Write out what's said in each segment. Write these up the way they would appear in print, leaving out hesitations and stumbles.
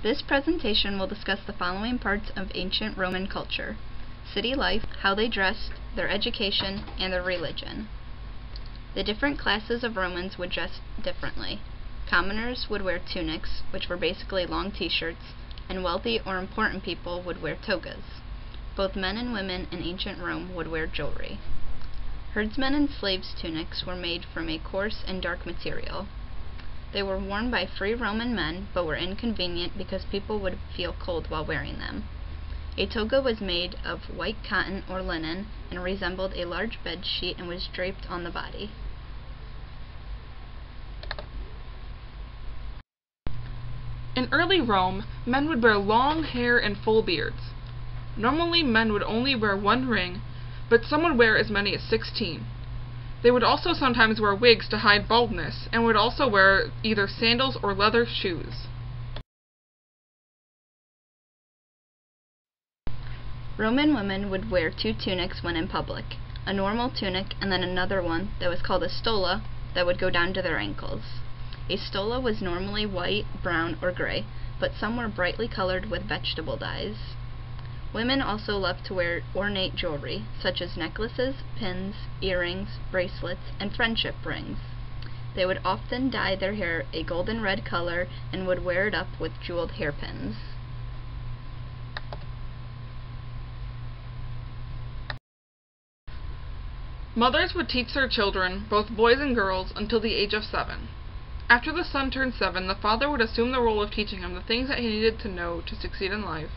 This presentation will discuss the following parts of ancient Roman culture: city life, how they dressed, their education, and their religion. The different classes of Romans would dress differently. Commoners would wear tunics, which were basically long t-shirts, and wealthy or important people would wear togas. Both men and women in ancient Rome would wear jewelry. Herdsmen and slaves' tunics were made from a coarse and dark material. They were worn by free Roman men, but were inconvenient because people would feel cold while wearing them. A toga was made of white cotton or linen and resembled a large bed sheet and was draped on the body. In early Rome, men would wear long hair and full beards. Normally, men would only wear one ring, but some would wear as many as 16. They would also sometimes wear wigs to hide baldness, and would also wear either sandals or leather shoes. Roman women would wear two tunics when in public, a normal tunic and then another one that was called a stola that would go down to their ankles. A stola was normally white, brown, or gray, but some were brightly colored with vegetable dyes. Women also loved to wear ornate jewelry, such as necklaces, pins, earrings, bracelets, and friendship rings. They would often dye their hair a golden red color and would wear it up with jeweled hairpins. Mothers would teach their children, both boys and girls, until the age of 7. After the son turned 7, the father would assume the role of teaching him the things that he needed to know to succeed in life,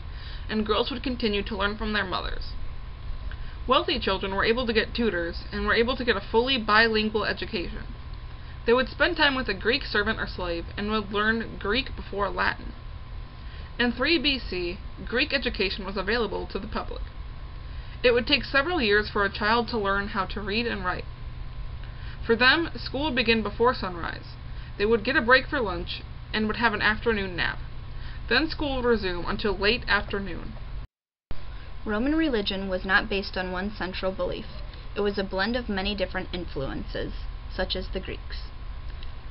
and girls would continue to learn from their mothers. Wealthy children were able to get tutors, and were able to get a fully bilingual education. They would spend time with a Greek servant or slave, and would learn Greek before Latin. In 3 BC, Greek education was available to the public. It would take several years for a child to learn how to read and write. For them, school would begin before sunrise. They would get a break for lunch, and would have an afternoon nap. Then school would resume until late afternoon. Roman religion was not based on one central belief. It was a blend of many different influences, such as the Greeks.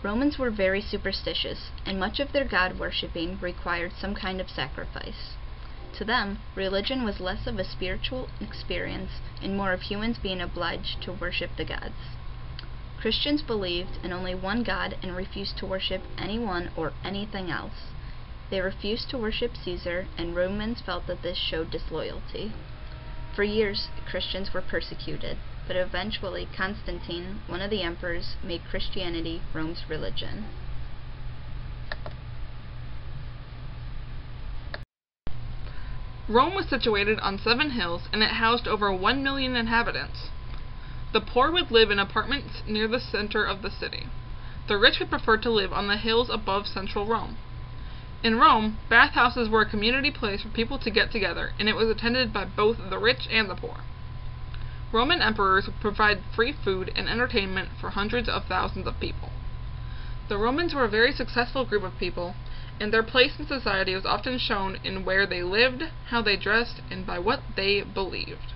Romans were very superstitious, and much of their god-worshipping required some kind of sacrifice. To them, religion was less of a spiritual experience and more of humans being obliged to worship the gods. Christians believed in only one God and refused to worship anyone or anything else. They refused to worship Caesar, and Romans felt that this showed disloyalty. For years, Christians were persecuted, but eventually Constantine, one of the emperors, made Christianity Rome's religion. Rome was situated on 7 hills, and it housed over 1 million inhabitants. The poor would live in apartments near the center of the city. The rich would prefer to live on the hills above central Rome. In Rome, bathhouses were a community place for people to get together, and it was attended by both the rich and the poor. Roman emperors would provide free food and entertainment for hundreds of thousands of people. The Romans were a very successful group of people, and their place in society was often shown in where they lived, how they dressed, and by what they believed.